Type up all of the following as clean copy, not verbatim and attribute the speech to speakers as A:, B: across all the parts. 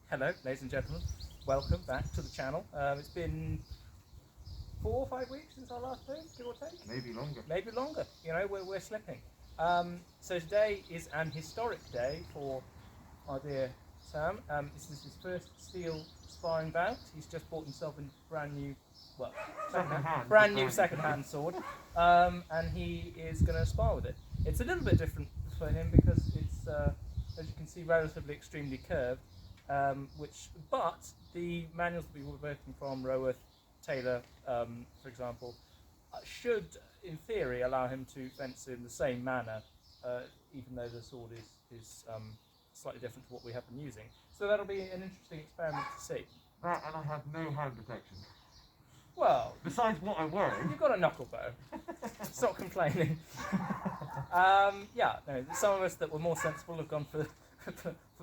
A: Hello, ladies and gentlemen. Welcome back to the channel. It's been 4 or 5 weeks since our last film, give or take.
B: Maybe longer.
A: Maybe longer. You know, we're slipping. So today is an historic day for our dear Sam. This is his first steel sparring bout. He's just bought himself a brand new, second-hand sword, and he is going to spar with it. It's a little bit different for him because it's, as you can see, relatively extremely curved. But the manuals that we were working from, Roworth, Taylor, for example, should, in theory, allow him to fence in the same manner, even though the sword is slightly different to what we have been using. So that'll be an interesting experiment to see.
B: That, and I have no hand protection.
A: Well,
B: besides what I'm wearing.
A: You've got a knuckle bow. Stop complaining. Yeah, no, some of us that were more sensible have gone for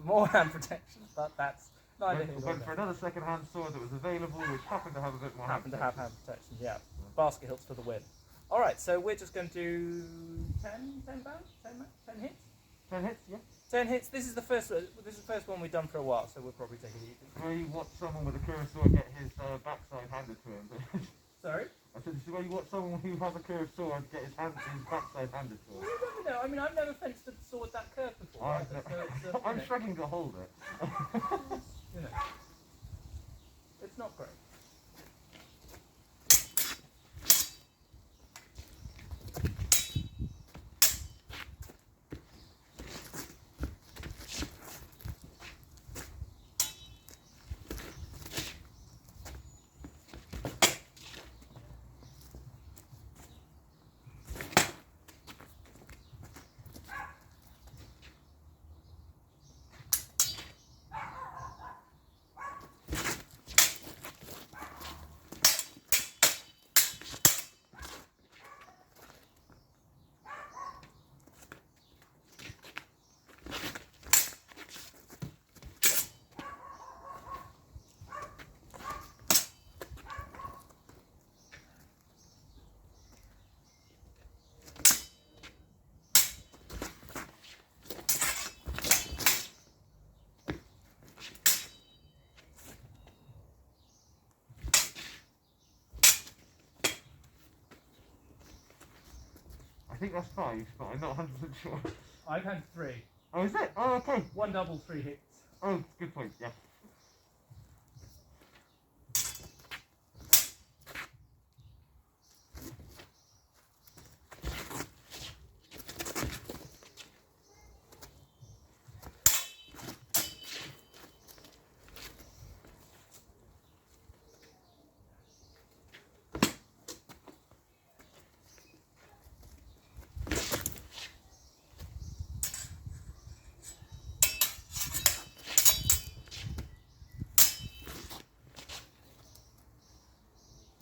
A: more hand protection, but that's neither here nor there.
B: Went for another second-hand sword that was available, which happened to have a bit more
A: hand protection, yeah. Basket hilts for the win. Alright, so we're just going to do 10 bounds? 10 hits?
B: 10 hits, yeah.
A: 10 hits. This is the first one we've done for a while, so we'll probably take it easy.
B: Where you watch someone with a curved sword get his backside handed to him.
A: Sorry?
B: I said, this is where you watch someone who has a curved sword get his backside handed to him.
A: Well, you never know. I mean, I've never fenced a sword that curved before.
B: I'm struggling to hold it.
A: You know, it's not great.
B: I think that's 5, but I'm not 100% sure.
A: I've had 3.
B: Oh, is it? Oh, okay.
A: 1 double, 3 hits.
B: Oh, good point, yeah.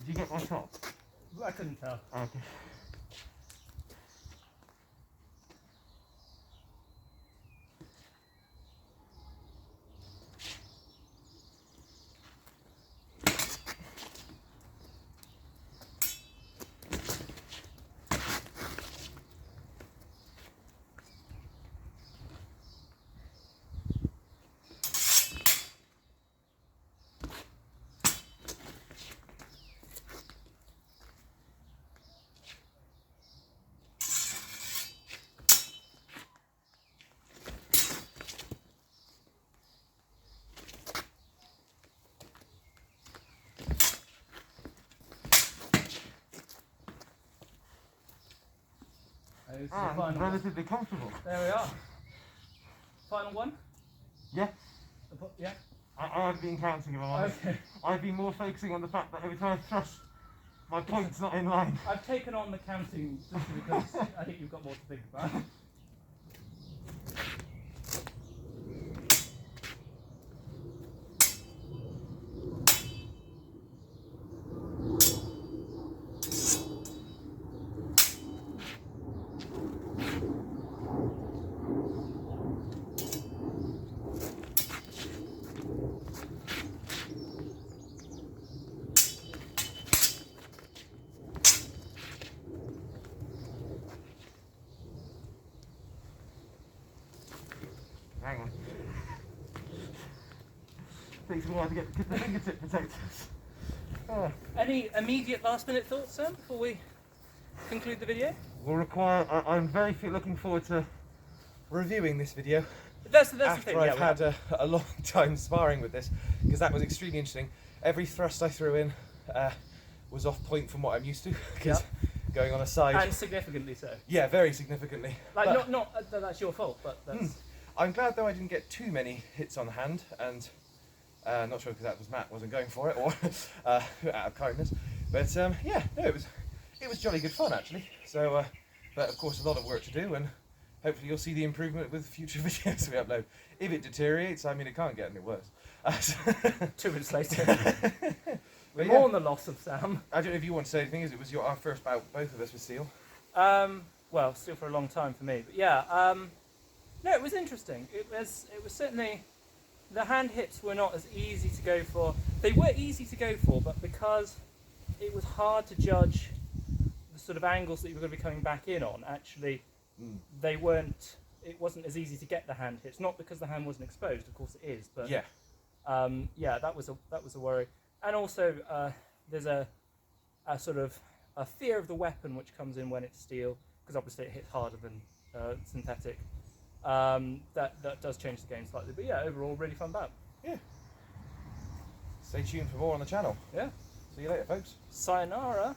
B: Did you get my top?
A: I couldn't tell.
B: Okay. I'm relatively comfortable.
A: There we are. Final one?
B: Yeah.
A: Yeah?
B: I've been counting, if I'm honest.
A: Okay.
B: I've been more focusing on the fact that every time I thrust, my point's not in line.
A: I've taken on the counting just because I think you've got more to think about.
B: Takes me a while to get the fingertip protectors. Oh.
A: Any immediate last-minute thoughts, Sam, before we conclude the video?
B: Will require. I'm very looking forward to reviewing this video.
A: That's the
B: After
A: thing.
B: I've
A: Yeah,
B: had a long time sparring with this, because that was extremely interesting. Every thrust I threw in was off point from what I'm used to, because going on a side.
A: and significantly so.
B: Yeah, very significantly.
A: Like
B: But
A: not that that's your fault, but that's.
B: I'm glad though I didn't get too many hits on the hand, and not sure because that was Matt wasn't going for it, or out of kindness. But yeah, no, it was jolly good fun actually. So, but of course a lot of work to do, and hopefully you'll see the improvement with future videos we upload. If it deteriorates, I mean it can't get any worse.
A: 2 minutes later.
B: But
A: More
B: yeah,
A: on the loss of Sam.
B: I don't know if you want to say anything, as it was our first bout, both of us with Steel.
A: Well, still for a long time for me, but yeah. No, it was interesting. It was certainly, the hand hits were not as easy to go for. They were easy to go for, but because it was hard to judge the sort of angles that you were going to be coming back in on, actually, they weren't. It wasn't as easy to get the hand hits. Not because the hand wasn't exposed, of course it is, but
B: Yeah.
A: yeah, that was a worry. And also, there's a sort of a fear of the weapon which comes in when it's steel, because obviously it hits harder than synthetic. That does change the game slightly, but yeah, overall, really fun bout.
B: Yeah. Stay tuned for more on the channel.
A: Yeah.
B: See you later, folks.
A: Sayonara.